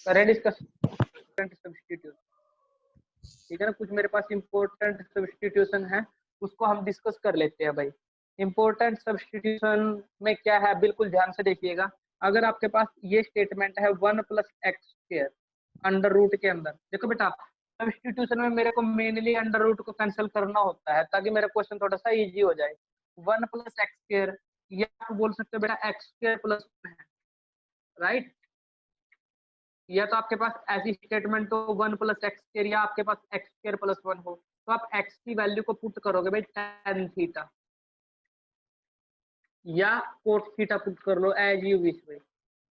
करें discuss substitution, ठीक है ना। कुछ मेरे पास इंपॉर्टेंट सब्स्टिट्यूशन है, उसको हम डिस्कस कर लेते हैं भाई। इंपॉर्टेंट सब्स्टिट्यूशन में क्या है, बिल्कुल ध्यान से देखिएगा। अगर आपके पास ये स्टेटमेंट है 1 + x² अंडर रूट के अंदर, देखो बेटा सब्स्टिट्यूशन में मेरे को मेनली अंडर रूट को कैंसिल करना होता है ताकि मेरा क्वेश्चन थोड़ा सा इजी हो जाए। 1 + x², या आप बोल सकते हो बेटा x² + 1 है, राइट। या तो आपके पास ऐसी स्टेटमेंट हो 1 + x², या आपके पास x² + 1 हो, तो आप x की वैल्यू को पुट करोगे भाई tan थीटा, या cot थीटा पुट कर लो एज यू विश भाई,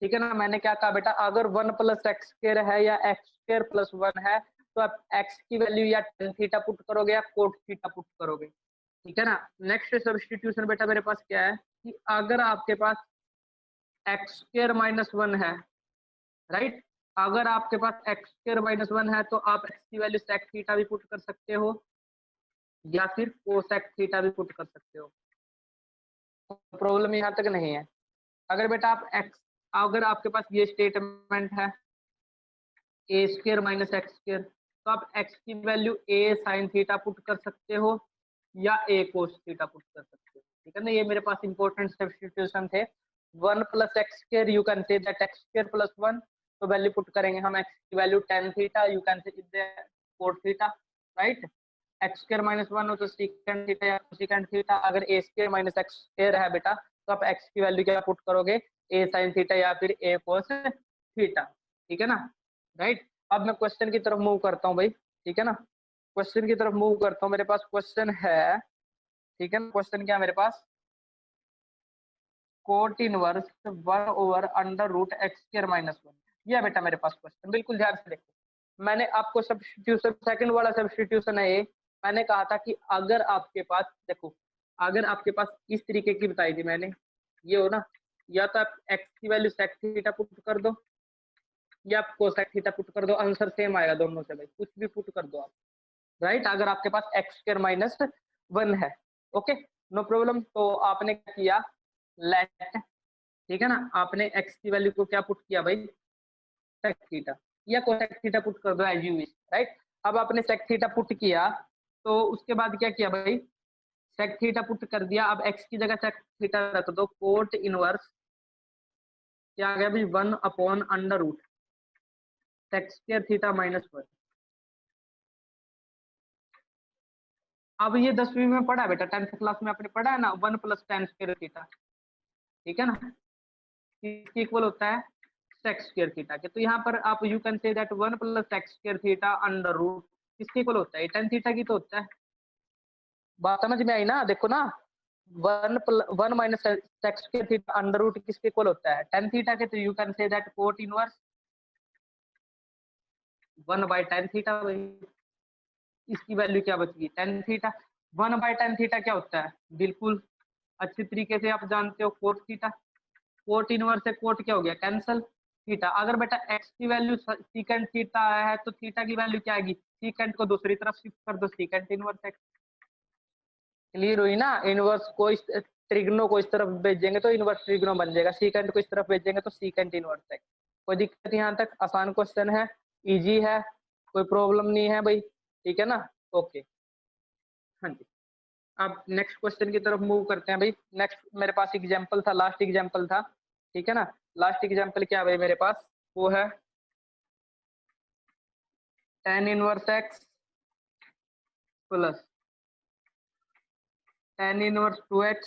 ठीक है ना। मैंने क्या कहा बेटा, अगर 1 + x² है या x² + 1 है, तो आप x की वैल्यू या tan थीटा पुट करोगे या cot थीटा पुट करोगे, ठीक है ना। नेक्स्ट सब्स्टिट्यूशन बेटा मेरे पास क्या है कि अगर आपके पास x² - 1 है, राइट। अगर आपके पास x² - 1 है तो आप x की वैल्यू sec थीटा भी पुट कर सकते हो या फिर cosec थीटा भी पुट कर सकते हो, प्रॉब्लम यहाँ तक नहीं है। अगर बेटा आप अगर आपके पास ये स्टेटमेंट है a² - x², तो आप x की value a sin theta put कर सकते हो या a cos थीटा पुट कर सकते हो, ठीक है ना। ये मेरे पास इंपॉर्टेंट सब्स्टिट्यूशन थे। 1 + x², you can say that x² + 1, तो वैल्यू पुट करेंगे हम x की value tan theta, you can से cot थीटा, राइट। x² - 1 हो तो secant थीटा या cosecant थीटा। अगर a² - x² है बेटा, तो आप x की वैल्यू क्या पुट करोगे, a sin थीटा या फिर a cos थीटा, ठीक है ना, राइट। अब मैं क्वेश्चन की तरफ मूव करता हूँ भाई, ठीक है ना। क्वेश्चन की तरफ मूव करता हूँ, मेरे पास क्वेश्चन है, ठीक है ना। क्वेश्चन क्या है मेरे पास, cot इनवर्स 1/√x² - 1, ये बेटा मेरे पास क्वेश्चन, बिल्कुल ध्यान से देखो। मैंने आपको सब्स्टिट्यूशन, सेकंड वाला सब्स्टिट्यूशन है ये। मैंने कहा था कि अगर आपके पास, देखो अगर आपके पास इस तरीके की बताई थी मैंने, ये हो ना, या तो आप x की वैल्यू sec थीटा पुट कर दो या आप cosec थीटा पुट कर दो, आंसर सेम आएगा दोनों से भाई, कुछ भी पुट कर दो आप, राइट। अगर आपके पास x² - 1 है, ओके, नो प्रॉब्लम। तो आपने क्या किया, लेट, ठीक है ना, आपने x की वैल्यू को क्या पुट किया भाई, sec थीटा या cosec थीटा पुट कर दो एज यू विश, राइट। अब आपने sec थीटा पुट किया, तो उसके बाद क्या किया भाई, sec थीटा पुट कर दिया। अब x की जगह sec थीटा रख दो, cot इनवर्स क्या आ गया भाई, 1/√, sec² थीटा -1। अब ये 10वीं में पढ़ा है बेटा, 10th क्लास में आपने पढ़ा है ना, 1 + tan² थीटा, ठीक है ना, इसकी इक्वल होता है sec² थीटा के। तो यहाँ पर आप you can say that 1 + sec² theta under root किसके इक्वल होता है, tan थीटा की तो होता है। बात समझ में आई ना, देखो ना, 1 - sec² थीटा अंडर रूट किसके इक्वल होता है, tan थीटा के। तो you can say that cot inverse 1/tan theta, इसकी वैल्यू क्या बच गई, tan थीटा। 1/tan थीटा क्या होता है, बिल्कुल अच्छी तरीके से आप जानते हो, cot थीटा। cot इनवर्स से cot क्या हो गया, कैंसल थीटा। अगर बेटा x की वैल्यू secant थीटा है तो थीटा की वैल्यू क्या आएगी, secant को दूसरी तरफ शिफ्ट कर दो, secant इनवर्स x। क्लियर हुई ना, इनवर्स को इस ट्रिग्नो को इस तरफ भेजेंगे तो इनवर्स ट्रिग्नो बन जाएगा, secant को इस तरफ भेजेंगे तो secant इनवर्स x। कोई दिक्कत यहाँ तक, आसान क्वेश्चन है, इजी है, कोई प्रॉब्लम नहीं है भाई, ठीक है ना, ओके। हाँ जी, अब नेक्स्ट क्वेश्चन की तरफ मूव करते हैं भाई। नेक्स्ट मेरे पास एग्जांपल था, लास्ट एग्जांपल था, ठीक है ना। लास्ट एग्जांपल क्या है भाई मेरे पास, वो है tan inverse x plus tan inverse 2x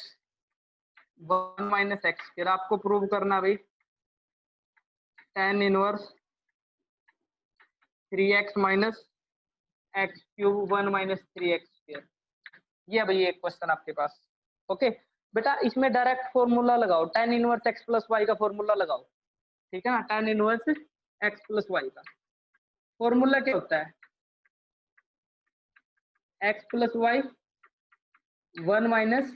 1 - x। फिर आपको प्रूव करना भाई tan inverse 3x - x³ 1 - 3x²। ये भाई एक क्वेश्चन आपके पास, ओके। बेटा इसमें डायरेक्ट फॉर्मूला लगाओ, tan इनवर्स x + y का फॉर्मूला लगाओ, ठीक है ना। tan इनवर्स x + y का फॉर्मूला क्या होता है, x + y 1 -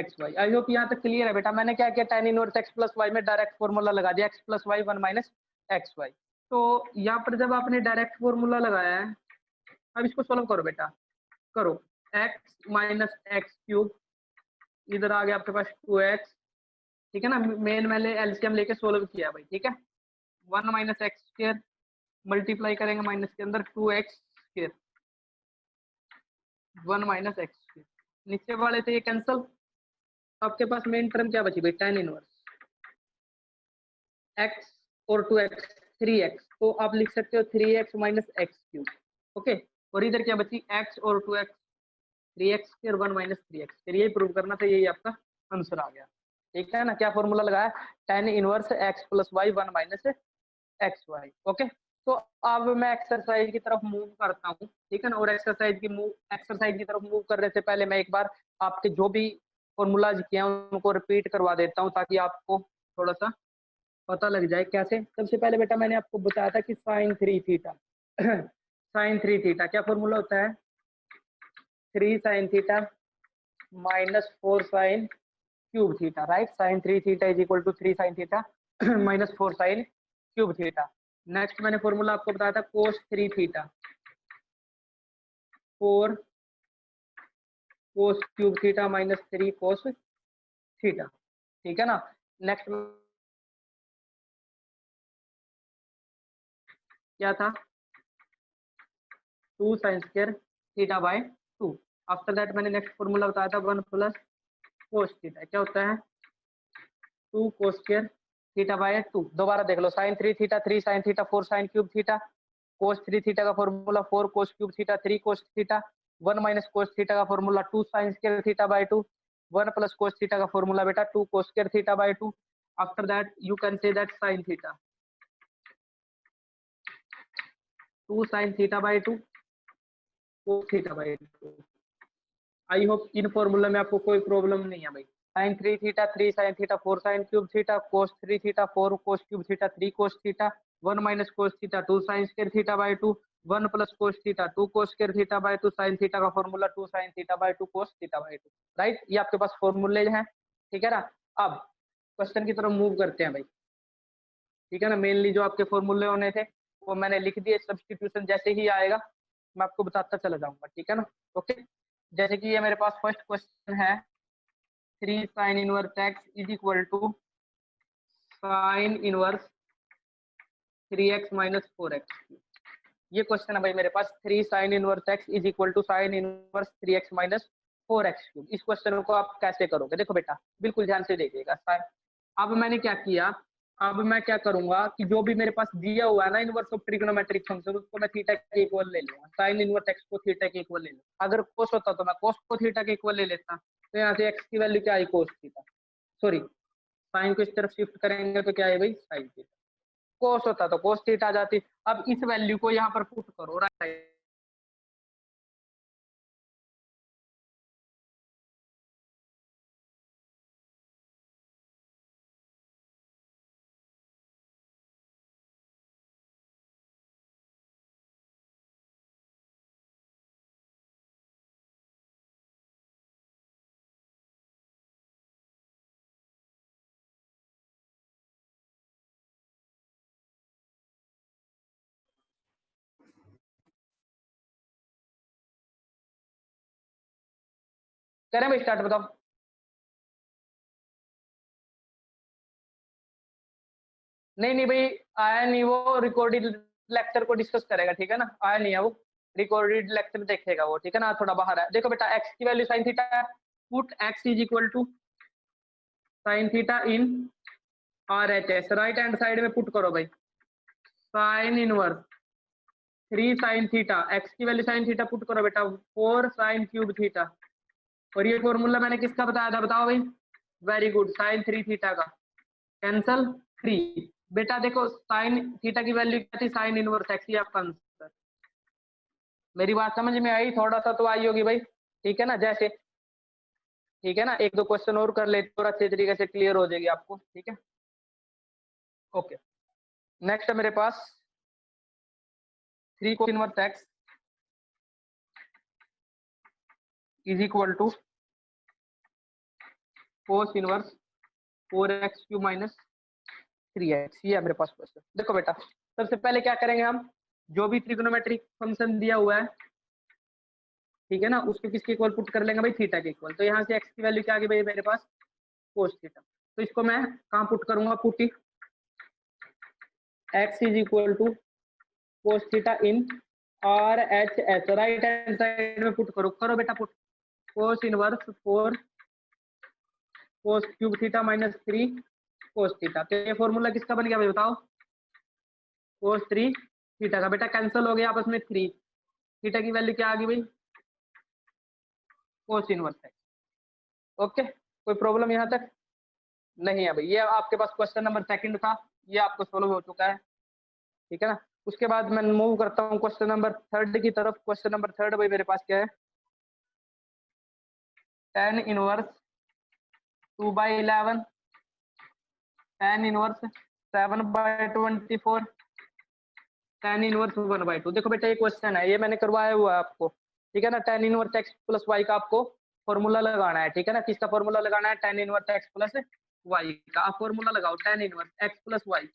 xy। I hope यहाँ तक क्लियर है बेटा। मैंने क्या किया, tan इनवर्स x + y में डायरेक्ट फॉर्मूला लगा दिया, x + y 1 - xy। तो यहाँ पर जब आपने डायरेक्ट फॉर्मूला लगाया है, अब इसको सोल्व करो बेटा, करो x - x³ इधर आ गया आपके पास 2x, ठीक है ना। मेन मैंने एलसीएम लेके सोल्व किया भाई, ठीक है। 1 माइनस एक्स स्क्र मल्टीप्लाई करेंगे माइनस के अंदर 2x square 1 minus x square, नीचे वाले से ये कैंसिल, आपके पास मेन टर्म क्या बची भाई, tan इनवर्स x और 2x 3x, तो आप लिख सकते हो 3x minus X cube. Okay, और इधर क्या बची x और 2x 3x square 1 minus 3x, फिर यही प्रूव करना था, यही आपका आंसर आ गया। ठीक है ना, क्या फॉर्मूला लगाया, tan inverse x plus y 1 minus x y. Okay, तो अब मैं एक्सरसाइज की तरफ मूव करता हूँ, ठीक है ना, और एक्सरसाइज की तरफ मूव करने से पहले मैं एक बार आपके जो भी फॉर्मूलाज किए हैं उनको रिपीट करवा देता हूँ, ताकि आपको थोड़ा सा पता लग जाए कैसे। सबसे पहले बेटा मैंने आपको बताया था कि साइन 3 थीटा साइन 3 थीटा क्या फॉर्मूला होता है, 3 sine theta minus 4 sine cube theta, right. Sine 3 theta is equal to 3 sine theta minus 4 sine cube theta. Next मैंने फॉर्मूला आपको बताया था cos 3 theta 4 cos cube theta minus 3 cos theta, ठीक है ना। नेक्स्ट क्या था, 2 sine square theta by 2। After that मैंने नेक्स्ट फॉर्मूला बताया था 1 प्लस कोस थीटा, क्या होता है 2 कोस स्क्वायर थीटा बाय 2। दोबारा देख लो, sine 3 theta 3 sine theta 4 sine cube theta, cos 3 theta का formula 4 cos cube theta 3 cos theta, 1 minus cos theta का formula 2 sine square theta by 2, 1 plus cos theta का formula बेटा 2 cos square theta by 2। After that you can say that sine theta 2 sine theta by 2 cos theta by 2। I hope इन formula में आपको कोई problem नहीं है भाई। Sine 3 theta 3 sine theta 4 sine cube theta, cos 3 theta 4 cos cube theta 3 cos theta, 1 minus cos theta 2 sine square theta by 2, 1 plus cos theta 2 cos square theta by 2, sine theta का formula 2 sine theta by 2 cos theta by 2, right. ये आपके पास फॉर्मूले हैं, ठीक है ना। अब question की तरफ मूव करते हैं भाई, ठीक है ना। मेनली जो आपके फॉर्मूले होने थे वो मैंने लिख दिए, सब्स्टिट्यूशन जैसे ही आएगा मैं आपको बताता चला जाऊंगा, ठीक है ना। ओके, जैसे कि ये मेरे पास फर्स्ट क्वेश्चन है, 3 sine inverse x is equal to sine inverse 3x minus 4x। ये क्वेश्चन है भाई मेरे पास, 3 sine inverse x is equal to sine inverse 3x minus 4x cube. इस क्वेश्चन को आप कैसे करोगे, देखो बेटा बिल्कुल ध्यान से देखिएगा। अब मैंने क्या किया, अब मैं क्या करूंगा कि जो भी मेरे पास दिया हुआ है ना इनवर्स ऑफ ट्रिग्नोमेट्रिक फंक्शन, उसको मैं थीटा के इक्वल ले लूंगा। साइन इनवर्स एक्स को थीटा के इक्वल ले लूंगा, अगर कोस होता तो मैं कोस को थीटा के इक्वल ले लेता, तो यहाँ से एक्स की वैल्यू क्या आई कोस थीटा, सॉरी साइन को इस तरफ शिफ्ट करेंगे तो क्या है भाई साइन थीटा, कोस होता तो कोस थीटा आ जाती। अब इस वैल्यू को यहाँ पर पुट करो राइट साइड, करें भाई स्टार्ट, बताओ। नहीं नहीं भाई, आया नहीं, वो रिकॉर्डेड लेक्चर को डिस्कस करेगा, ठीक है ना, आया नहीं है वो, रिकॉर्डेड लेक्चर देखेगा वो, ठीक है ना, थोड़ा बाहर है। देखो बेटा एक्स की वैल्यू साइन थीटा है, put x is equal to sine theta in R H S, right hand side में पुट करो भाई, sine inverse 3 sine theta, x की वैल्यू साइन थीटा पुट करो बेटा 4 साइन क्यूब थीटा, और ये फॉर्मूला मैंने किसका बताया था बताओ भाई, वेरी गुड, साइन 3 थीटा का, कैंसल 3। बेटा देखो साइन थीटा की वैल्यू क्या थी, साइन इनवर्स एक्स, ही आपका आंसर। मेरी बात समझ में आई, थोड़ा सा तो आई होगी भाई, ठीक है ना। जैसे ठीक है ना, एक दो क्वेश्चन और कर लेते और अच्छे तरीके से क्लियर हो जाएगी आपको, ठीक है। ओके, नेक्स्ट है मेरे पास 3 cos inverse x is equal to cos inverse 4x cube minus 3x। ये है मेरे पास क्वेश्चन। देखो बेटा सबसे पहले क्या करेंगे हम, जो भी ट्रिग्नोमेट्रिक फंक्शन दिया हुआ है, ठीक है ना, उसको किसके इक्वल पुट कर लेंगे भाई, थीटा के इक्वल। तो यहाँ से x की वैल्यू क्या आ गई भाई मेरे पास, कोस थीटा। तो इसको मैं कहाँ पुट करूंगा, put x is equal to cos theta in R H H, right hand side में पुट करो, करो बेटा put, cos inverse 4 cos cube theta minus 3 cos theta. तो ये फॉर्मूला किसका बन गया भाई बताओ, कोस 3 थीटा का। बेटा कैंसिल हो गया आपस में 3, थीटा की वैल्यू क्या आ गई भाई, कोस इनवर्स है। ओके, कोई प्रॉब्लम यहाँ तक नहीं है भाई। ये आपके पास क्वेश्चन नंबर सेकंड था, ये आपको सोल्व हो चुका है, ठीक है ना। उसके बाद मैं मूव करता हूँ क्वेश्चन नंबर थर्ड की तरफ। क्वेश्चन नंबर थर्ड भाई मेरे पास क्या है, tan inverse 2/11, tan inverse 7/24, tan inverse 1/2। देखो बेटा ये क्वेश्चन है, ये मैंने करवाया हुआ है आपको, ठीक है ना। tan inverse x plus y का आपको फॉर्मूला लगाना है, ठीक है ना। किसका फॉर्मूला लगाना है, tan inverse x plus y का। आप फॉर्मूला लगाओ, tan inverse x plus y,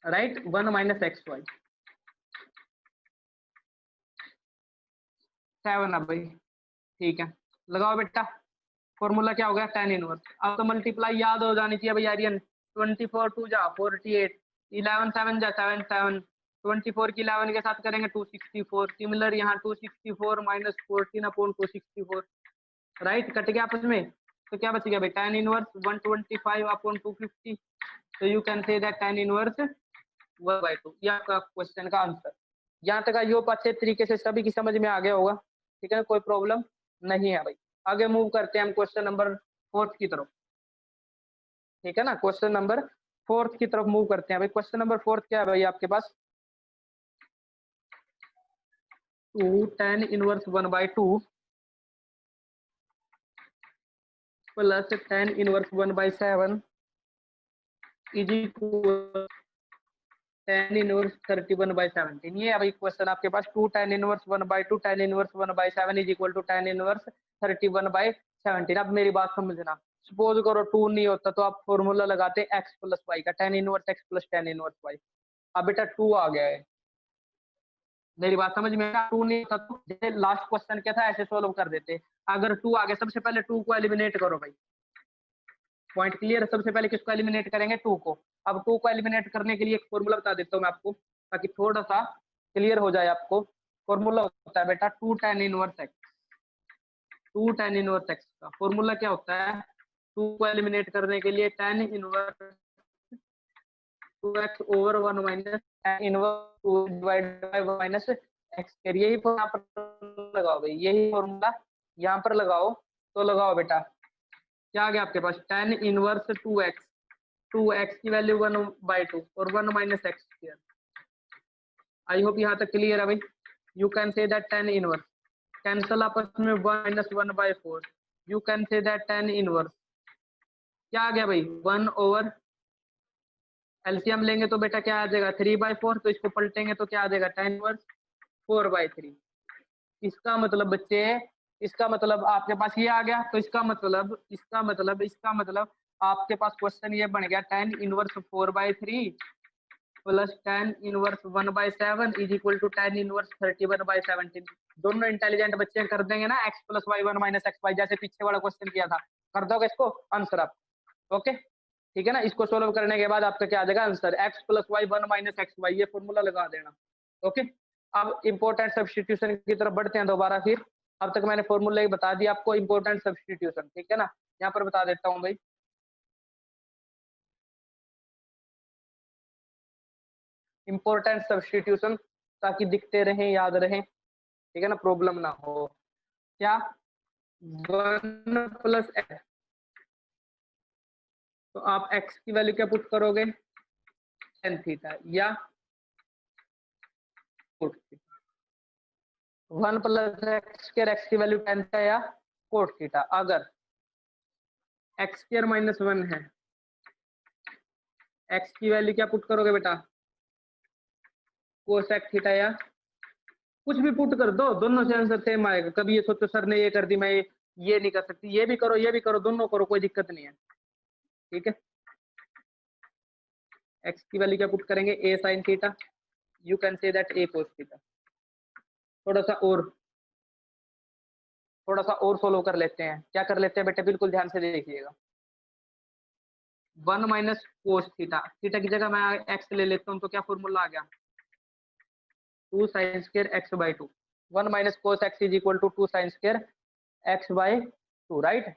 right, 1 minus x y, 7 है भाई, ठीक है। लगाओ बेटा, फॉर्मूला क्या हो गया, tan इनवर्स। अब तो मल्टीप्लाई याद हो जानी चाहिए भाई आर्यन, 24 2 जा 48, 11 7 जा 7 7, 24 की 11 के साथ करेंगे 264, सिमिलर यहाँ 264 माइनस 14 अपॉन 264, राइट, कट गया आपस में। तो क्या बच गया भाई, tan इनवर्स 125 अपॉन 250। तो you can say that tan inverse 1/2, ये आपका क्वेश्चन का आंसर। यहाँ तक आई होप अच्छे तरीके से सभी की समझ में आ गया होगा, ठीक है, कोई प्रॉब्लम नहीं है भाई। आगे मूव करते हैं हम क्वेश्चन नंबर फोर्थ की तरफ, ठीक है ना। क्वेश्चन नंबर फोर्थ की तरफ मूव करते हैं भाई। क्वेश्चन नंबर फोर्थ क्या है भाई आपके पास, 2 tan inverse 1/2 plus tan inverse 1/7 is equal tan inverse 31/17। ये है भाई क्वेश्चन आपके पास, 2 tan inverse 1/2 tan inverse 1/7 is equal to tan inverse 31/17। अब मेरी बात समझना, सपोज करो 2 नहीं होता तो आप फॉर्मूला लगाते x प्लस वाई का, tan inverse x plus tan inverse y. अब बेटा 2 आ गया है, मेरी बात समझ में आया। 2 नहीं होता तो जैसे लास्ट क्वेश्चन क्या था ऐसे सोल्व कर देते। अगर 2 आ गया, सबसे पहले 2 को एलिमिनेट करो भाई, पॉइंट क्लियर है। सबसे पहले किसको एलिमिनेट करेंगे, 2 को। अब 2 को एलिमिनेट करने के लिए एक फॉर्मूला बता देता हूँ मैं आपको, ताकि थोड़ा सा क्लियर हो जाए आपको। फॉर्मूला होता है बेटा 2 tan inverse x, 2 tan inverse x का फॉर्मूला क्या होता है, 2 को एलिमिनेट करने के लिए tan inverse 2x over 1 minus tan inverse 2 divided by 1 minus x। यही यहाँ पर लगाओ भाई, यही फॉर्मूला यहाँ पर लगाओ। तो लगाओ बेटा, क्या आ गया आपके पास, tan इनवर्स 2x, 2x की वैल्यू 1/2 और 1 minus x square. I hope यहाँ तक क्लियर है भाई। You can say that tan inverse, cancel आपस में 1 minus 1/4, you can say that tan inverse क्या आ गया भाई, 1 ओवर, एलसीएम लेंगे तो बेटा क्या आ जाएगा 3/4, तो इसको पलटेंगे तो क्या आ जाएगा tan इनवर्स 4/3। इसका मतलब बच्चे, इसका मतलब आपके पास ये आ गया, तो इसका मतलब आपके पास क्वेश्चन ये बन गया, tan inverse 4/3 plus tan inverse 1/7 is equal to tan inverse 31/17। दोनों इंटेलिजेंट बच्चे कर देंगे ना, x plus y 1 minus x y, जैसे पीछे वाला क्वेश्चन किया था, कर दोगे इसको आंसर आप। ओके, ठीक है ना। इसको सोल्व करने के बाद आपका क्या आ जाएगा answer, x plus y 1 minus x y, ये फॉर्मूला लगा देना। ओके, अब इंपॉर्टेंट सब्स्टिट्यूशन की तरफ बढ़ते हैं दोबारा फिर। अब तक मैंने फॉर्मूला ही बता दिया आपको, इंपॉर्टेंट सब्स्टिट्यूशन, ठीक है ना। यहाँ पर बता देता हूँ भाई, इंपॉर्टेंट सब्स्टिट्यूशन, ताकि दिखते रहें, याद रहें, ठीक है ना, प्रॉब्लम ना हो। क्या, 1 प्लस एक्स, तो आप x की वैल्यू क्या पुट करोगे, tan थीटा या coat theta. 1 plus x square, x की वैल्यू tan थीटा या कोट थीटा। अगर एक्स स्क्वायर माइनस 1 है, x की वैल्यू क्या पुट करोगे बेटा, कोसेक थीटा या कुछ भी पुट कर दो, दोनों से आंसर सेम आएगा। कभी ये सोचो सर ने ये कर दी, मैं ये नहीं कर सकती, ये भी करो ये भी करो, दोनों करो, कोई दिक्कत नहीं है, ठीक है। x की वैल्यू क्या पुट करेंगे, a sin theta, you can say that a cos theta. थोड़ा सा और सोल्व कर लेते हैं, क्या कर लेते हैं बेटे, बिल्कुल ध्यान से देखिएगा। 1 माइनस कोस थीटा, थीटा की जगह मैं एक्स ले लेता हूँ तो क्या फॉर्मूला आ गया, 2 sine square X by 2। 1 minus cos X is equal to 2 sine square X by 2, right.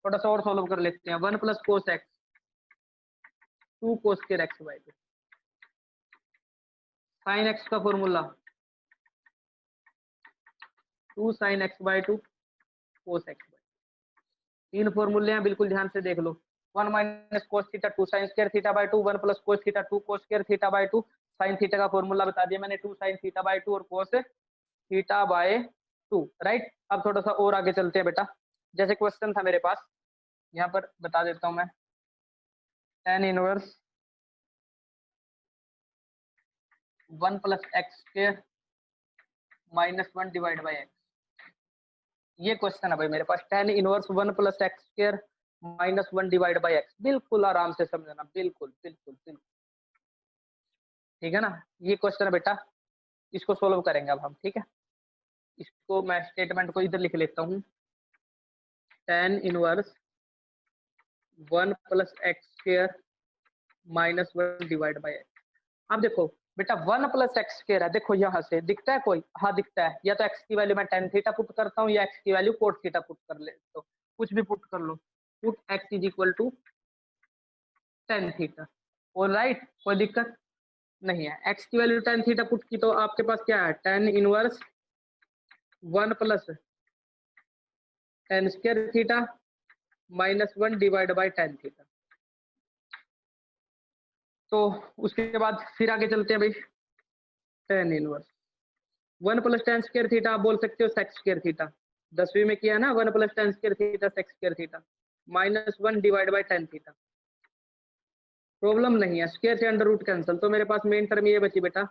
थोड़ा सा और सोल्व कर लेते हैं। 1 plus cos X 2 cos square X by 2, sine X का formula 2 sine X by 2 cos X by, तीन फॉर्मूले हैं, बिल्कुल ध्यान से देख लो। 1 minus cos theta 2 sine square theta by 2, 1 plus cos theta 2 cos square theta by 2, sine theta का फॉर्मूला बता दिया मैंने 2 साइन थीटा बाई 2 और कोस थीटा बाय 2, राइट। अब थोड़ा सा और आगे चलते हैं बेटा। जैसे क्वेश्चन था मेरे पास, यहाँ पर बता देता हूँ मैं, tan inverse 1 plus x square minus 1 divide by x, ये क्वेश्चन है भाई मेरे पास। tan inverse 1 plus x square minus 1 divide by x, बिल्कुल आराम से समझना, बिल्कुल बिल्कुल बिल्कुल, ठीक है ना। ये क्वेश्चन है बेटा, इसको सोल्व करेंगे अब हम, ठीक है। इसको मैं स्टेटमेंट को इधर लिख लेता हूँ, tan inverse 1 plus x square minus 1 divide by x. अब देखो बेटा 1 प्लस एक्स स्क्वायर है, देखो यहाँ से दिखता है कोई, हाँ दिखता है। या तो एक्स की वैल्यू मैं tan थीटा पुट करता हूँ या एक्स की वैल्यू कोट थीटा पुट कर ले, तो कुछ भी पुट कर लो, put x is equal to tan theta, और राइट, कोई दिक्कत नहीं है। एक्स की वैल्यू tan थीटा पुट की तो आपके पास क्या है, tan inverse 1 plus tan square theta minus 1 divide by tan theta. तो उसके बाद फिर आगे चलते हैं भाई, tan inverse 1 plus tan square theta आप बोल सकते हो सेक्स स्क्वायर थीटा, 10वीं में किया ना, 1 plus tan square theta sex square theta minus 1 divide by tan theta. Problem नहीं है, स्क्वायर से अंडर रूट कैंसिल, तो मेरे पास मेन टर्म ये बची बेटा,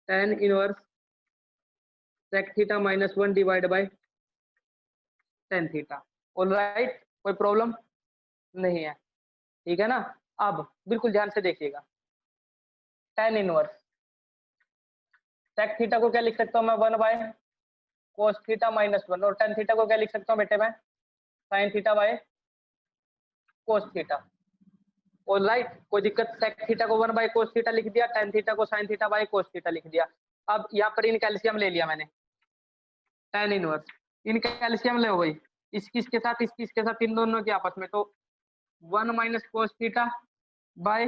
tan inverse sec theta minus 1 divide by tan theta. Alright, कोई प्रॉब्लम नहीं है, ठीक है ना। अब बिल्कुल ध्यान से देखिएगा, tan इनवर्स सेक थीटा को क्या लिख सकता हूँ मैं, 1 बाय कोस थीटा माइनस 1, और tan थीटा को क्या लिख सकता हूँ बेटे मैं, sign theta by cos theta. Alright, कोई दिक्कत, सेक थीटा को 1 बाय कोस थीटा लिख दिया, tan थीटा को sign theta by cos theta लिख दिया। अब यहाँ पर इन कैल्शियम ले लिया मैंने, tan इनवर्स इन कैल्शियम ले हो गई, इसकी इसके साथ, इसकी इसके साथ, इन दोनों के आपस में, तो 1 minus cos theta by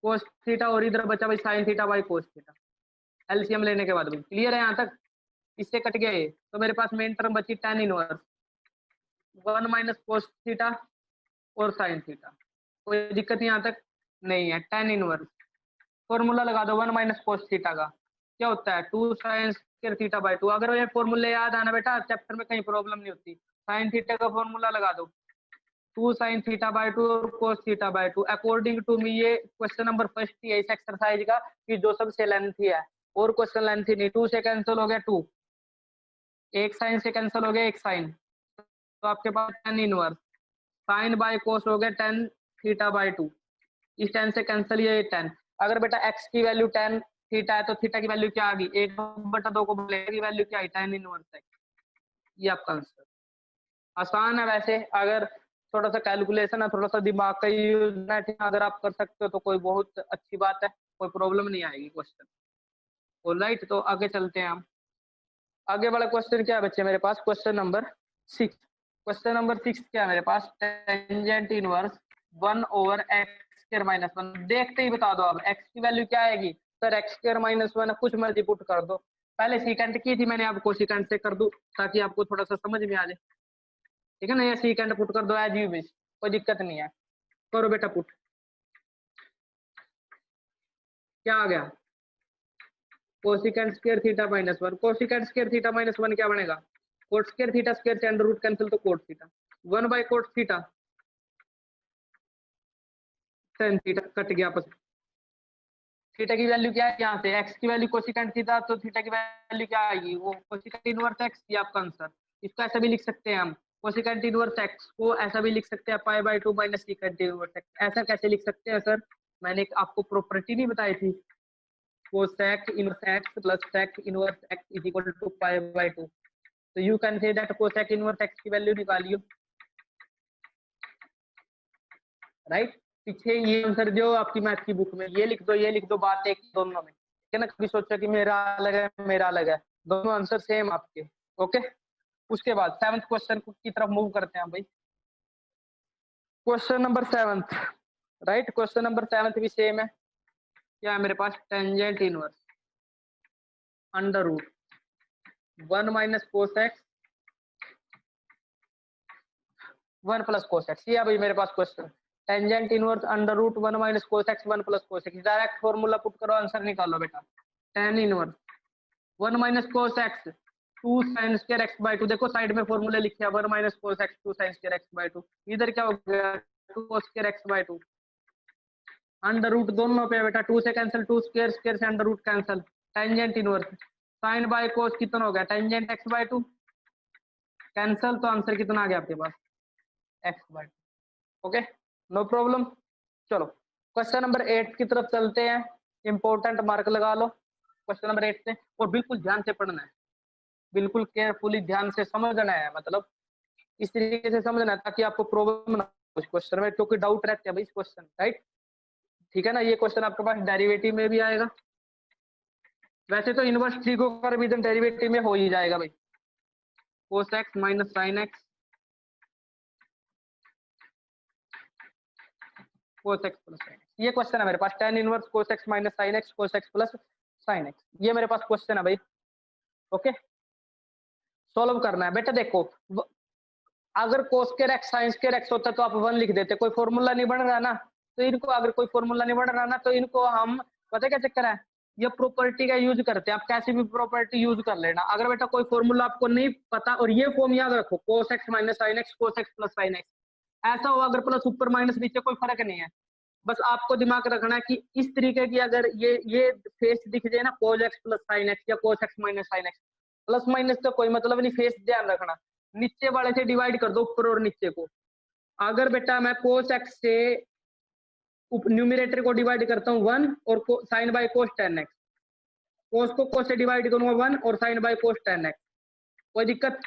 cos theta, और इधर बचा भाई sign theta by cos theta, LCM लेने के बाद भाई। क्लियर है यहाँ तक, इससे कट गया ये, तो मेरे पास मेन टर्म बची tan inverse 1 minus cos theta और साइन थीटा। कोई दिक्कत यहाँ तक नहीं है। tan इनवर्स फॉर्मूला लगा दो 1 माइनस कोस थीटा का, क्या होता है 2 साइन स्क्वायर थीटा बाय 2। अगर ये फॉर्मूले याद आना बेटा, चैप्टर में कहीं प्रॉब्लम नहीं होती। साइन थीटा का फॉर्मूला लगा दो 2 साइन थीटा बाय 2 और cos theta by 2। According to me ये क्वेश्चन नंबर फर्स्ट ही है इस एक्सरसाइज का, कि जो सबसे लेंथी है, और क्वेश्चन लेंथी नहीं। 2 से कैंसिल हो गया 2, एक साइन से कैंसिल हो गया एक साइन, तो आपके पास tan इनवर्स साइन बाय कोस हो गया tan थीटा बाय 2, इस tan से कैंसिल ये tan। अगर बेटा x की वैल्यू tan थीटा है तो थीटा की वैल्यू क्या आ गई, 1/2 को बोलेगा की वैल्यू क्या है, tan इनवर्स x। ये आपका आंसर, आसान है वैसे। अगर थोड़ा सा कैलकुलेशन है, थोड़ा सा दिमाग का यूज है, अगर आप कर सकते हो तो कोई बहुत अच्छी बात है, कोई प्रॉब्लम नहीं आएगी क्वेश्चन। ऑलराइट, तो आगे चलते हैं हम। आगे वाला क्वेश्चन क्या है बच्चे मेरे पास, क्वेश्चन नंबर 6। क्वेश्चन नंबर 6 क्या है मेरे पास, tangent inverse 1 over X square minus 1। देखते ही बता दो अब एक्स की वैल्यू क्या आएगी, सर एक्स स्क्वायर माइनस 1 कुछ मर्जी पुट कर दो। पहले सीकेंट की थी मैंने, आपको सीकेंट से कर दूं ताकि आपको थोड़ा सा समझ में आ जाए, ठीक है ना। ये सीकेंट पुट कर दो एज यू विश, कोई दिक्कत नहीं है, करो बेटा पुट। क्या आ गया, cosecant square theta minus 1, cosecant square theta minus 1 क्या बनेगा, कोट स्क्वायर थीटा, स्क्वायर से अंडर रूट कैंसिल तो cot theta, 1 by cot theta tan theta, कट गया आपस में। थीटा की वैल्यू क्या है, यहाँ से एक्स की वैल्यू कोसिकेंट थीटा, तो थीटा की वैल्यू क्या आएगी, वो कोसिकेंट इनवर्स एक्स, ये आपका आंसर। इसको ऐसा भी लिख सकते हैं हम, कोसिकेंट इनवर्स एक्स को ऐसा भी लिख सकते हैं पाई by 2 minus secant inverse x. ऐसा कैसे लिख सकते हैं सर, मैंने आपको प्रॉपर्टी नहीं बताई थी, cosec inverse x plus sec inverse x is equal to pi by 2। तो you can say that cosec inverse x की वैल्यू निकालियो, राइट। पीछे ये आंसर जो आपकी मैथ की बुक में ये लिख दो, ये लिख दो, बात एक दोनों में, ठीक है ना। कभी सोचा कि मेरा अलग है, मेरा अलग है, दोनों आंसर सेम आपके। ओके, उसके बाद 7th क्वेश्चन की तरफ मूव करते हैं भाई। Question number 7th, right. Question number 7th भी सेम है। क्या है मेरे पास? Tangent inverse under root 1 minus cos X 1 plus cos X. ये भाई मेरे पास question, tangent inverse under root 1 minus cos X 1 plus cos X. Direct formula put करो, आंसर निकालो बेटा। Tan inverse 1 minus cos X 2 sine square X by 2। देखो side में formula लिखे हैं, 1 minus cos X 2 sine square X by 2। इधर क्या हो गया? 2 cos square X by 2। Under root दोनों पे बेटा, 2 से कैंसिल, 2 स्क्वायर स्क्वायर से under root cancel. Tangent inverse sine by cos कितना हो गया? टेंजेंट एक्स बाय 2 कैंसिल, तो आंसर कितना आ गया आपके पास? X by 2। Okay, no problem. चलो क्वेश्चन नंबर 8 की तरफ चलते हैं। इंपॉर्टेंट मार्क लगा लो क्वेश्चन नंबर 8 से, और बिल्कुल ध्यान से पढ़ना है, बिल्कुल केयरफुली ध्यान से समझना है, मतलब इस तरीके से समझना है ताकि आपको प्रॉब्लम ना हो इस क्वेश्चन में, क्योंकि डाउट रहते हैं भाई इस क्वेश्चन, राइट। ठीक है ना। ये क्वेश्चन आपके पास डेरिवेटिव में भी आएगा। वैसे तो इनवर्स थ्री का रिवीजन डेरिवेटिव में हो ही जाएगा भाई। Cos X minus sine X cos X plus sine X, ये क्वेश्चन है मेरे पास। Tan inverse cos X minus sine X cos X plus sine X, ये मेरे पास क्वेश्चन है भाई। ओके, सोल्व करना है बेटा। देखो अगर कोस square x sign square x होता तो आप 1 लिख देते, कोई फॉर्मूला नहीं बन रहा ना। तो इनको अगर कोई फॉर्मूला नहीं बन रहा ना, तो इनको हम, पता क्या चक्कर है, ये प्रॉपर्टी का यूज करते हैं। आप कैसी भी प्रॉपर्टी यूज कर लेना। अगर बेटा कोई फॉर्मूला आपको नहीं पता, और ये फॉर्म याद रखो, कोस X minus sine X cos X plus sine x, ऐसा हो अगर प्लस ऊपर माइनस नीचे कोई फर्क नहीं है। बस आपको दिमाग रखना है कि इस तरीके की अगर ये फेस दिख जाए ना, cos X plus sine X या cos X minus sine X, plus minus तो कोई मतलब नहीं, फेस ध्यान रखना। नीचे वाले से डिवाइड कर दो ऊपर और नीचे को। अगर बेटा मैं कोस एक्स से न्यूमिनेटर को डिवाइड करता हूँ 1 और साइन बाय कोस 10x, कोस को कोस से डिवाइड करूंगा 1 और साइन बाय कोस 10x, कोई दिक्कत?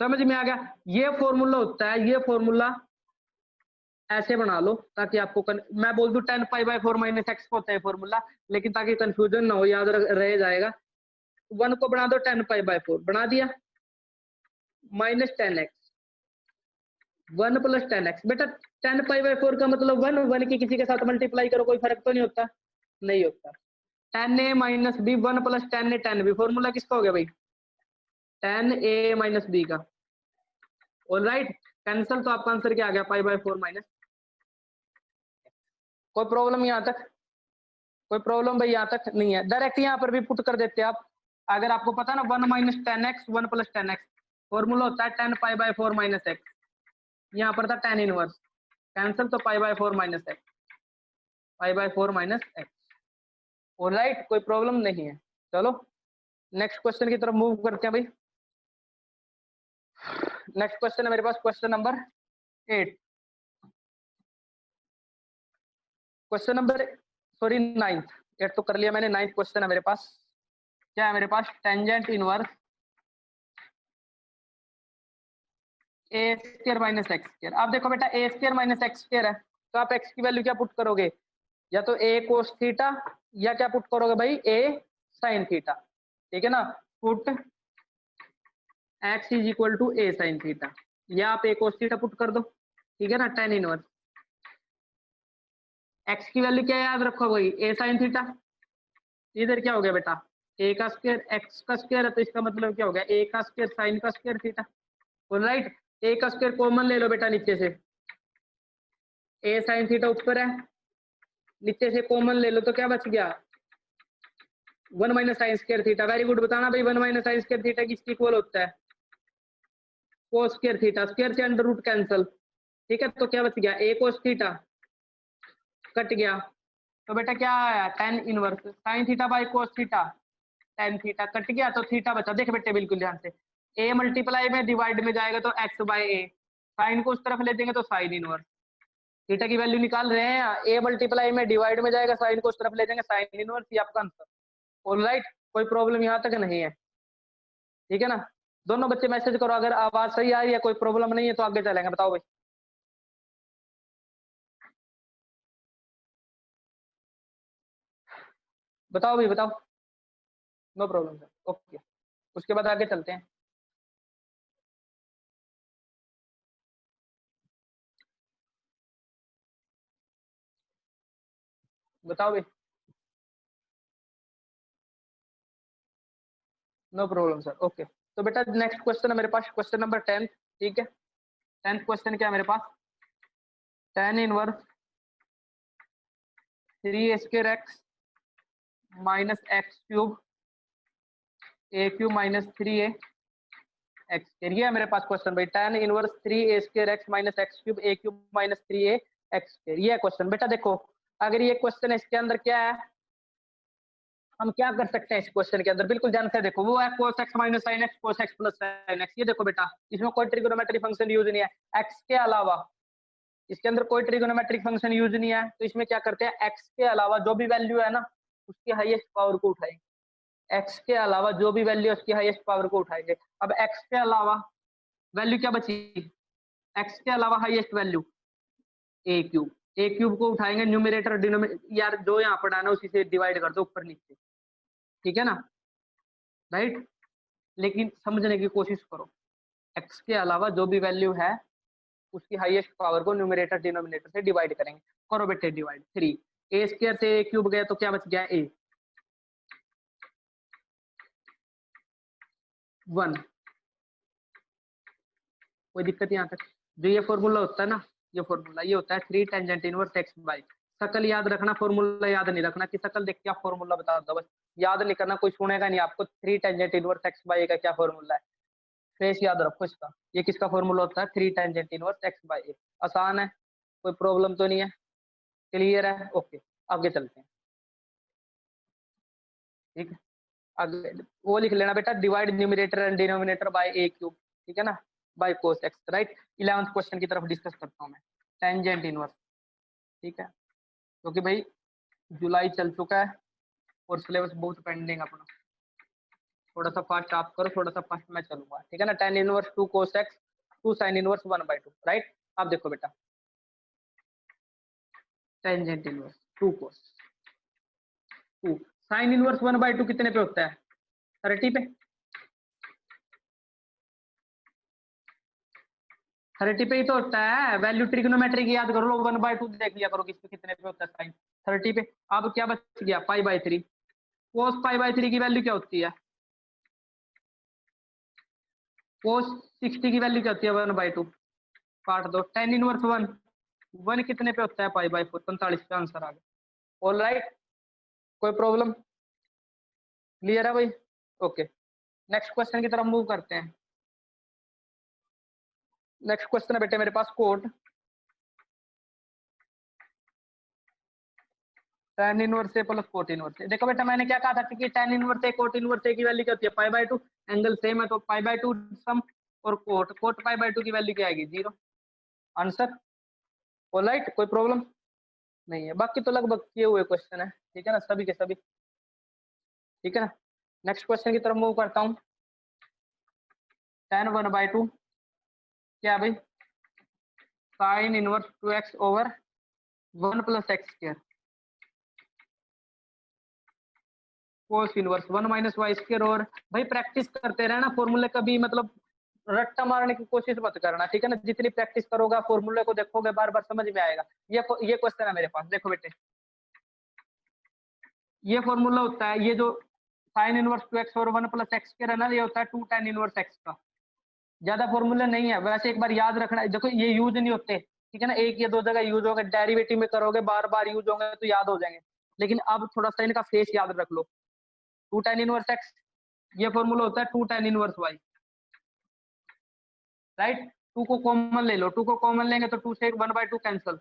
समझ में आ गया? ये फॉर्मूला होता है, ये फॉर्मूला ऐसे बना लो ताकि आपको मैं बोल दूं 10 पाई बाय 4 माइनस एक्स होता है फॉर्मूला, लेकिन ताकि कंफ्यूजन ना हो, याद रह जाएगा। 1 को बना दो 10 पाई बाय 4, बना दिया, माइनस 10x 1 प्लस 10x। बेटा 10 पाई बाय 4 का मतलब 1 की किसी के साथ मल्टीप्लाई करो, कोई फर्क तो नहीं होता? नहीं होता। 10a minus B 1 plus 10a 10b, formula किसका हो गया भाई? 10a माइनस बी का। ऑलराइट, कैंसिल, तो आपका आंसर क्या आ गया? Pi by 4 minus. कोई प्रॉब्लम यहाँ तक? कोई प्रॉब्लम भाई यहाँ तक नहीं है? डायरेक्ट यहाँ पर भी पुट कर देते आप। अगर आपको पता है ना 1 minus 10x 1 plus 10x, formula होता है 10 पाई बाय 4 माइनस एक्स। यहाँ पर था 10 इनवर्स, कैंसिल, तो pi by 4 minus x, pi by 4 minus x. Alright, कोई प्रॉब्लम नहीं है। चलो नेक्स्ट क्वेश्चन की तरफ मूव करते हैं भाई। नेक्स्ट क्वेश्चन है मेरे पास question number 8, question number sorry 9th, 8 तो कर लिया मैंने, 9th क्वेश्चन है मेरे पास। क्या है मेरे पास? टेंजेंट इनवर्स ए स्क्वायर माइनस एक्स स्क्वायर। आप देखो बेटा ए स्क्वायर माइनस एक्स स्क्वायर है, तो आप एक्स की वैल्यू क्या पुट करोगे? या तो ए कोस थीटा, या क्या पुट करोगे भाई? A sine theta. ठीक है ना, put x is equal to a sine theta, या आप ए कोस थीटा पुट कर दो। ठीक है ना, टेन इनवर्स एक्स की वैल्यू क्या याद रखो भाई? A sine theta. इधर क्या हो गया बेटा? ए का स्क्वायर एक्स का स्क्वायर है, तो इसका मतलब क्या हो गया? ए का स्क्वायर साइन का स्क्वायर थीटा। ऑलराइट, ए का स्क्वायर कॉमन ले लो बेटा नीचे से, ए साइन थीटा ऊपर है, नीचे से कॉमन ले लो तो क्या बच गया? 1 minus sign square theta. Very good, बताना भाई 1 माइनस साइन स्क्वायर थीटा किसकी इक्वल होता है? कोस स्क्वायर थीटा। स्क्वायर से अंडर रूट कैंसल। ठीक है, तो क्या बच गया? ए कोस थीटा कट गया, तो बेटा क्या आया? Tan inverse sine theta by cos theta, tan theta कट गया, तो थीटा बचा। देख बेटे बिल्कुल ध्यान से, ए मल्टीप्लाई में डिवाइड में जाएगा तो एक्स बाय ए, साइन को उस तरफ ले देंगे तो साइन इनवर्स। थीटा की वैल्यू निकाल रहे हैं, ए मल्टीप्लाई में डिवाइड में जाएगा, साइन को उस तरफ ले देंगे, साइन इनवर्स, ये आपका आंसर। ऑलराइट, कोई प्रॉब्लम यहाँ तक नहीं है? ठीक है ना। दोनों बच्चे मैसेज करो अगर आवाज सही आ रही है, कोई प्रॉब्लम नहीं है तो आगे चलेंगे। बताओ भाई। बताओ भी बताओ, नो प्रॉब्लम सर, ओके। उसके बाद आगे चलते हैं। बताओ भी, नो प्रॉब्लम सर, ओके। तो बेटा नेक्स्ट क्वेश्चन है मेरे पास, क्वेश्चन नंबर 10, ठीक है। 10th क्वेश्चन क्या है मेरे पास, tan inverse 3a square X minus X cube A cube minus 3a X square, ये है मेरे पास क्वेश्चन भाई। tan inverse 3a square X minus X cube A cube minus 3a X square, ये है क्वेश्चन। बेटा देखो, अगर ये क्वेश्चन है, इसके अंदर क्या है, हम क्या कर सकते हैं इस क्वेश्चन के अंदर, बिल्कुल ध्यान से देखो। वो है cos x minus sin x, cos x plus sin x। ये देखो बेटा, इसमें कोई ट्रिगोनोमेट्रिक फंक्शन यूज नहीं है, x के अलावा इसके अंदर कोई ट्रिगोनोमेट्रिक फंक्शन यूज नहीं है। तो इसमें क्या करते हैं, x के अलावा जो भी वैल्यू है ना, उसकी हाईएस्ट पावर को उठाएंगे। x के अलावा जो भी वैल्यू है उसकी हाईएस्ट पावर को उठाएंगे। अब x के अलावा वैल्यू क्या बची, x के अलावा highest value A cube, A cube को उठाएंगे, न्यूमरेटर डिनोमिनेटर यार जो यहाँ पर आना उसी से डिवाइड कर दो ऊपर नीचे, ठीक है ना, राइट। लेकिन समझने की कोशिश करो, x के अलावा जो भी वैल्यू है उसकी हाईएस्ट पावर को न्यूमरेटर डिनोमिनेटर से डिवाइड करेंगे। करो बेटे डिवाइड, 3 ए स्क्वायर से ए क्यूब गया तो क्या बच गया, ए 1। कोई दिक्कत यहाँ तक, जो ये फॉर्मूला होता है ना, ये फॉर्मूला ये होता है 3 टेंजेंट इनवर्स एक्स बाई, सकल याद रखना, फॉर्मूला याद नहीं रखना कि सकल देख के आप फॉर्मूला बता दो, बस याद नहीं करना, कोई सुनेगा नहीं आपको। 3 टेंजेंट इनवर्स एक्स बाई का क्या फॉर्मूला है, फेस याद रखो इसका। ये किसका फॉर्मूला होता है, 3 टेंजेंट इनवर्स एक्स बाई ए। आसान है, कोई प्रॉब्लम तो नहीं है, क्लियर है, ओके। आगे चलते हैं, ठीक है। आगे वो लिख लेना बेटा, divide numerator and denominator by A cube, ठीक है ना, by cos x, right. 11th question की तरफ डिस्कस करता हूँ मैं, टेंजेंट इनवर्स, ठीक है। क्योंकि भाई जुलाई चल चुका है और सिलेबस बहुत पेंडिंग अपना, थोड़ा सा फास्ट आप करो, थोड़ा सा फास्ट मैं चलूंगा, ठीक है ना। tan inverse 2 cos x 2 sin inverse 1/2, right. अब देखो बेटा, tangent inverse 2 cos 2 sin inverse 1/2 कितने पे होता है, 30 पे, 30 पे ही तो होता है। वैल्यू ट्रिग्नोमेट्री की याद करो, 1/2 देख लिया करो किसके कितने पे होता है, साइन 30 पे। अब क्या बच गया, π/3, cos π/3 की वैल्यू क्या होती है, cos 60 की वैल्यू क्या होती है, 1/2, काट दो। tan इनवर्स 1 कितने पे होता है, π/4, 45 पे आंसर आ गया। ऑल राइट, कोई प्रॉब्लम, क्लियर है भाई, ओके। नेक्स्ट क्वेश्चन की तरफ मूव करते हैं। नेक्स्ट क्वेश्चन है बेटे मेरे पास, कोट tan इनवर्स ए प्लस कोट इनवर्स ए। देखो बेटा मैंने क्या कहा था कि tan इनवर्स ए कोट इनवर्स ए की वैल्यू क्या होती है, π/2, एंगल सेम है तो π/2 सम, और कोट π/2 की वैल्यू क्या आएगी, 0, आंसर। ऑलराइट, कोई प्रॉब्लम नहीं है, बाकी तो लगभग किए हुए क्वेश्चन है, ठीक है ना, सभी के सभी, ठीक है ना। नेक्स्ट क्वेश्चन की तरफ मूव करता हूँ। tan 1/2 क्या भाई, sine inverse 2x over 1 plus x square, cos inverse 1 minus y square. और भाई प्रैक्टिस करते रहना फॉर्मूले, कभी मतलब रट्टा मारने की कोशिश मत करना, ठीक है ना। जितनी प्रैक्टिस करोगे फॉर्मूले को देखोगे बार बार समझ में आएगा। ये क्वेश्चन है मेरे पास, देखो बेटे, ये फॉर्मूला होता है, ये जो साइन इनवर्स 2x और 1 प्लस एक्स स्क्वायर है ना, ये होता है 2 tan इनवर्स x का। ज्यादा फॉर्मूला नहीं है वैसे, एक बार याद रखना है। देखो ये यूज नहीं होते, ठीक है ना, एक या दो जगह यूज होंगे, डेरिवेटिव में करोगे बार बार यूज होंगे तो याद हो जाएंगे। लेकिन अब थोड़ा सा इनका फेस याद रख लो, 2 tan इनवर्स x, ये फॉर्मूला होता है 2 tan इनवर्स y, राइट। 2 को कॉमन ले लो, 2 को कॉमन लेंगे तो 2 से 1/2 कैंसिल,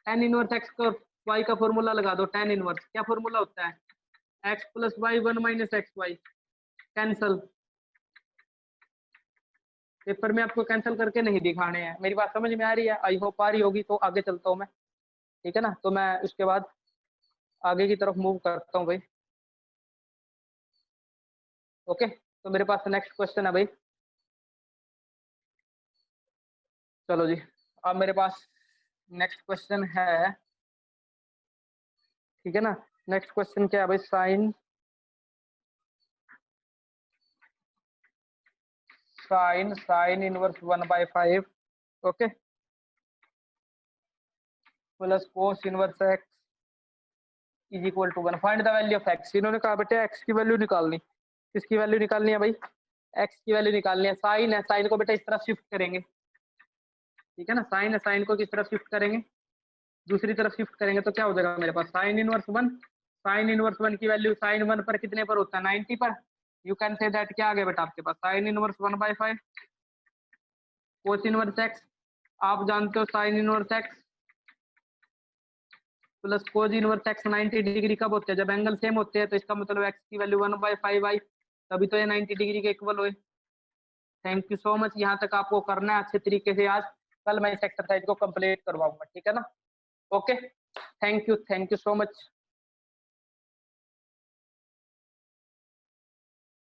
tan इनवर्स x को y का फॉर्मूला लगा दो, tan इनवर्स क्या फॉर्मूला होता है, x plus y 1 minus x y, cancel. Paper में आपको कैंसिल करके नहीं दिखाने हैं, मेरी बात समझ में आ रही है, आई होप आ रही होगी। तो आगे चलता हूँ मैं, ठीक है ना। तो मैं उसके बाद आगे की तरफ मूव करता हूँ भाई, ओके। तो मेरे पास नेक्स्ट क्वेश्चन है भाई, चलो जी। अब मेरे पास नेक्स्ट क्वेश्चन है, ठीक है ना, नेक्स्ट क्वेश्चन क्या है भाई, sine sine inverse 1/5 okay plus cos inverse x is equal to 1। Find the value of x. इन्होंने कहा बेटे एक्स की वैल्यू निकालनी। किसकी वैल्यू निकालनी है भाई? एक्स की वैल्यू निकालनी है। साइन है, साइन को बेटा इस तरफ शिफ्ट करेंगे, ठीक है ना। साइन है, साइन को किस तरफ शिफ्ट करेंगे? दूसरी तरफ शिफ्ट करेंगे तो क्या हो जाएगा मेरे पास साइन इनवर्स 1। साइन इनवर्स 1 की वैल्यू साइन 1 पर कितने पर होता है? 90 पर। यू कैन से दैट क्या आ गया बेटा आपके पास sine inverse 1/5 cos inverse X. आप जानते हो sine inverse x plus cos inverse X 90 degree कब होते हैं? जब एंगल सेम होते हैं। तो इसका मतलब एक्स की वैल्यू 1/5 आई, तभी तो ये 90 डिग्री के इक्वल हुए। Thank you so much. यहाँ तक आपको करना है अच्छे तरीके से आज। कल मैं इस एक्सरसाइज को कंप्लीट करवाऊंगा, ठीक है ना। Okay, thank you so much.